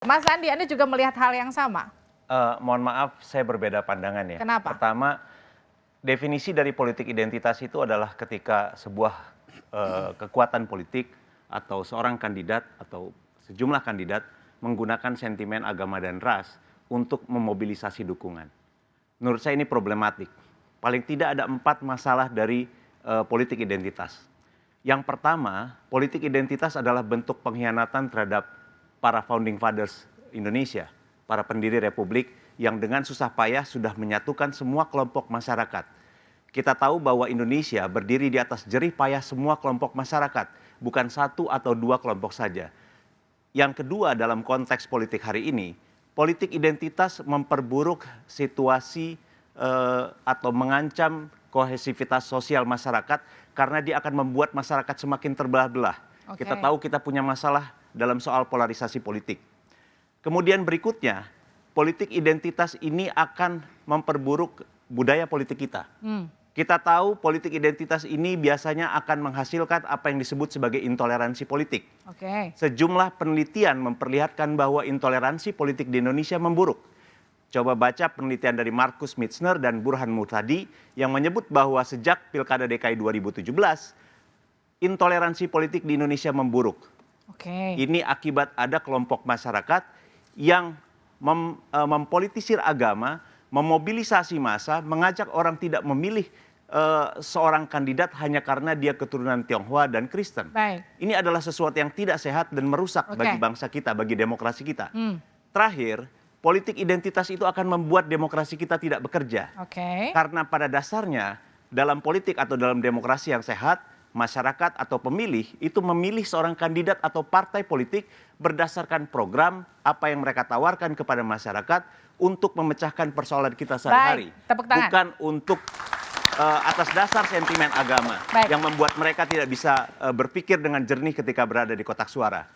Mas Andi, Anda juga melihat hal yang sama? Mohon maaf, saya berbeda pandangan ya. Kenapa? Pertama, definisi dari politik identitas itu adalah ketika sebuah kekuatan politik atau seorang kandidat atau sejumlah kandidat menggunakan sentimen agama dan ras untuk memobilisasi dukungan. Menurut saya ini problematik. Paling tidak ada 4 masalah dari politik identitas. Yang pertama, politik identitas adalah bentuk pengkhianatan terhadap para founding fathers Indonesia, para pendiri republik yang dengan susah payah sudah menyatukan semua kelompok masyarakat. Kita tahu bahwa Indonesia berdiri di atas jerih payah semua kelompok masyarakat, bukan 1 atau 2 kelompok saja. Yang kedua, dalam konteks politik hari ini, politik identitas memperburuk situasi atau mengancam kohesivitas sosial masyarakat karena dia akan membuat masyarakat semakin terbelah-belah. Kita tahu kita punya masalah dalam soal polarisasi politik. Kemudian berikutnya, politik identitas ini akan memperburuk budaya politik kita. Kita tahu politik identitas ini biasanya akan menghasilkan apa yang disebut sebagai intoleransi politik. Sejumlah penelitian memperlihatkan bahwa intoleransi politik di Indonesia memburuk. Coba baca penelitian dari Markus Mitzner dan Burhan Murtadi yang menyebut bahwa sejak Pilkada DKI 2017, intoleransi politik di Indonesia memburuk. Ini akibat ada kelompok masyarakat yang mempolitisir agama, memobilisasi massa, mengajak orang tidak memilih seorang kandidat hanya karena dia keturunan Tionghoa dan Kristen. Ini adalah sesuatu yang tidak sehat dan merusak bagi bangsa kita, bagi demokrasi kita. Terakhir, politik identitas itu akan membuat demokrasi kita tidak bekerja. Karena pada dasarnya dalam politik atau dalam demokrasi yang sehat, masyarakat atau pemilih itu memilih seorang kandidat atau partai politik berdasarkan program apa yang mereka tawarkan kepada masyarakat untuk memecahkan persoalan kita sehari-hari. Bukan untuk atas dasar sentimen agama yang membuat mereka tidak bisa berpikir dengan jernih ketika berada di kotak suara.